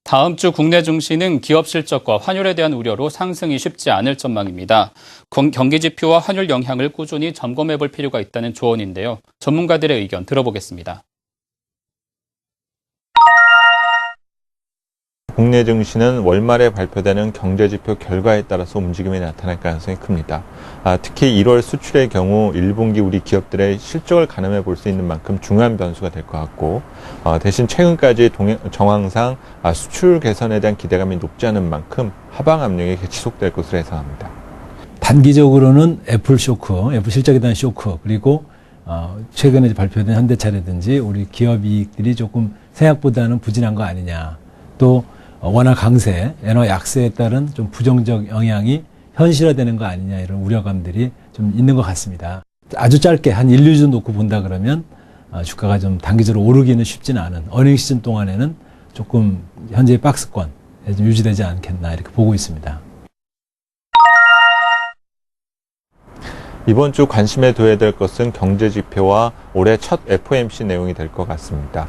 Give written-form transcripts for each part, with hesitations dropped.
다음 주 국내 증시는 기업 실적과 환율에 대한 우려로 상승이 쉽지 않을 전망입니다. 경기 지표와 환율 영향을 꾸준히 점검해 볼 필요가 있다는 조언인데요. 전문가들의 의견 들어보겠습니다. 국내 증시는 월말에 발표되는 경제지표 결과에 따라서 움직임이 나타날 가능성이 큽니다. 특히 1월 수출의 경우 1분기 우리 기업들의 실적을 가늠해 볼 수 있는 만큼 중요한 변수가 될 것 같고, 대신 최근까지 정황상 수출 개선에 대한 기대감이 높지 않은 만큼 하방 압력이 지속될 것으로 예상합니다. 단기적으로는 애플 실적에 대한 쇼크, 그리고 최근에 발표된 현대차라든지 우리 기업 이익들이 조금 생각보다는 부진한 거 아니냐. 또 원화 강세, 엔화 약세에 따른 좀 부정적 영향이 현실화되는 거 아니냐, 이런 우려감들이 좀 있는 것 같습니다. 아주 짧게 한 1, 2주 놓고 본다 그러면 주가가 좀 단기적으로 오르기는 쉽지는 않은 어닝 시즌 동안에는 조금 현재의 박스권에 좀 유지되지 않겠나, 이렇게 보고 있습니다. 이번 주 관심에 둬야 될 것은 경제지표와 올해 첫 FOMC 내용이 될 것 같습니다.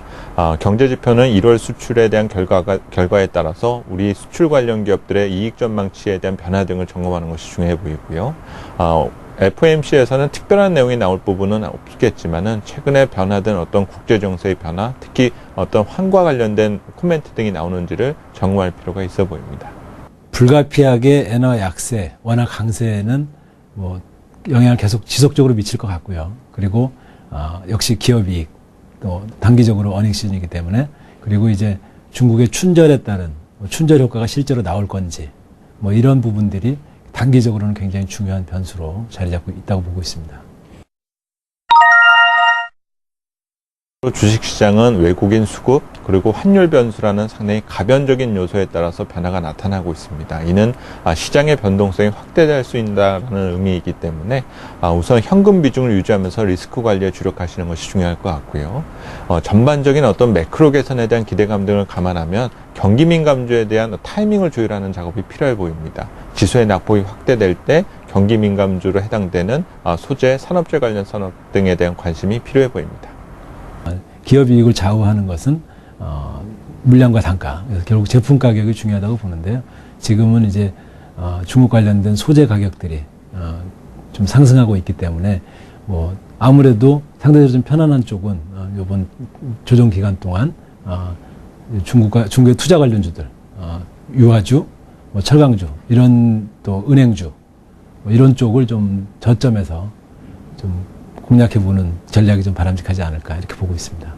경제지표는 1월 수출에 대한 결과에 따라서 우리 수출 관련 기업들의 이익 전망치에 대한 변화 등을 점검하는 것이 중요해 보이고요. FOMC에서는 특별한 내용이 나올 부분은 없겠지만은 최근에 변화된 어떤 국제정세의 변화, 특히 어떤 환과 관련된 코멘트 등이 나오는지를 점검할 필요가 있어 보입니다. 불가피하게 엔화 약세, 원화 강세는 영향을 계속 지속적으로 미칠 것 같고요. 그리고 역시 기업이익, 또 단기적으로 어닝 시즌이기 때문에, 그리고 이제 중국의 춘절에 따른 춘절 효과가 실제로 나올 건지, 이런 부분들이 단기적으로는 굉장히 중요한 변수로 자리 잡고 있다고 보고 있습니다. 주식시장은 외국인 수급 그리고 환율 변수라는 상당히 가변적인 요소에 따라서 변화가 나타나고 있습니다. 이는 시장의 변동성이 확대될 수 있다는 의미이기 때문에 우선 현금 비중을 유지하면서 리스크 관리에 주력하시는 것이 중요할 것 같고요. 전반적인 어떤 매크로 개선에 대한 기대감 등을 감안하면 경기 민감주에 대한 타이밍을 조율하는 작업이 필요해 보입니다. 지수의 낙폭이 확대될 때 경기 민감주로 해당되는 소재, 산업재 관련 산업 등에 대한 관심이 필요해 보입니다. 기업 이익을 좌우하는 것은 물량과 단가, 그래서 결국 제품 가격이 중요하다고 보는데요. 지금은 이제 중국 관련된 소재 가격들이 좀 상승하고 있기 때문에 아무래도 상대적으로 좀 편안한 쪽은 이번 조정 기간 동안 중국의 투자 관련주들, 유화주, 철강주, 이런 또 은행주, 이런 쪽을 좀 저점에서 좀 공략해보는 전략이 좀 바람직하지 않을까, 이렇게 보고 있습니다.